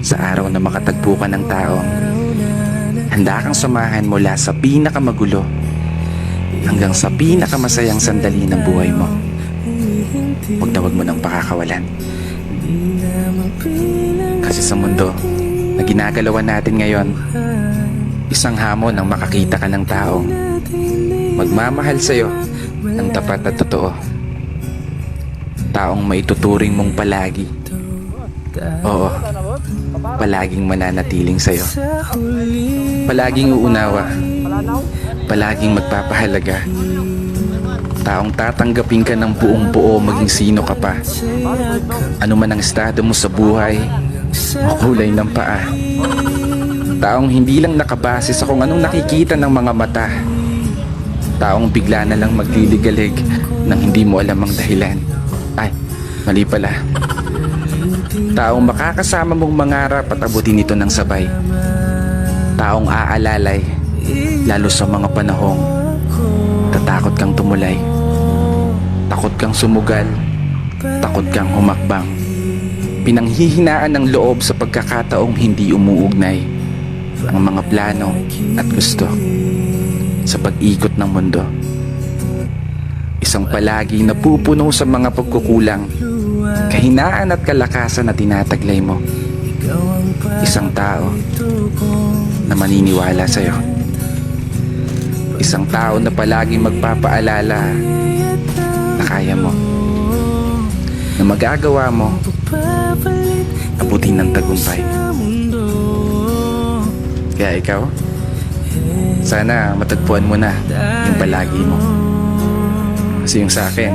Sa araw na makatagpo ka ng taong handa kang samahan mula sa pinakamagulo hanggang sa pinakamasayang sandali ng buhay mo. Huwag na huwag mo nang pakakawalan. Kasi sa mundo na ginagalawan natin ngayon, isang hamon ang makakita ka ng taong magmamahal sa'yo ng tapat at totoo. Taong maituturing mong palagi. Oo, palaging mananatiling sa'yo. Palaging uunawa. Palaging magpapahalaga. Taong tatanggapin ka ng buong buo maging sino ka pa. Ano man ang estado mo sa buhay o kulay ng paa. Taong hindi lang nakabase sa kung anong nakikita ng mga mata. Taong bigla na lang magliligalig nang hindi mo alam ang dahilan. Ay, mali pala. Taong makakasama mong mangarap at abutin ito ng sabay. Taong aalalay lalo sa mga panahong tatakot kang tumulay. Takot kang sumugal. Takot kang humakbang. Pinanghihinaan ng loob sa pagkakataong hindi umuugnay ang mga plano at gusto sa pag-ikot ng mundo. Isang palagi napupuno sa mga pagkukulang, kahinaan at kalakasan na tinataglay mo. Isang tao na maniniwala sa'yo. Isang tao na palaging magpapaalala na kaya mo, na magagawa mo abutin ng tagumpay. Kaya ikaw, sana matagpuan mo na yung palagi mo. Kasi yung sa akin,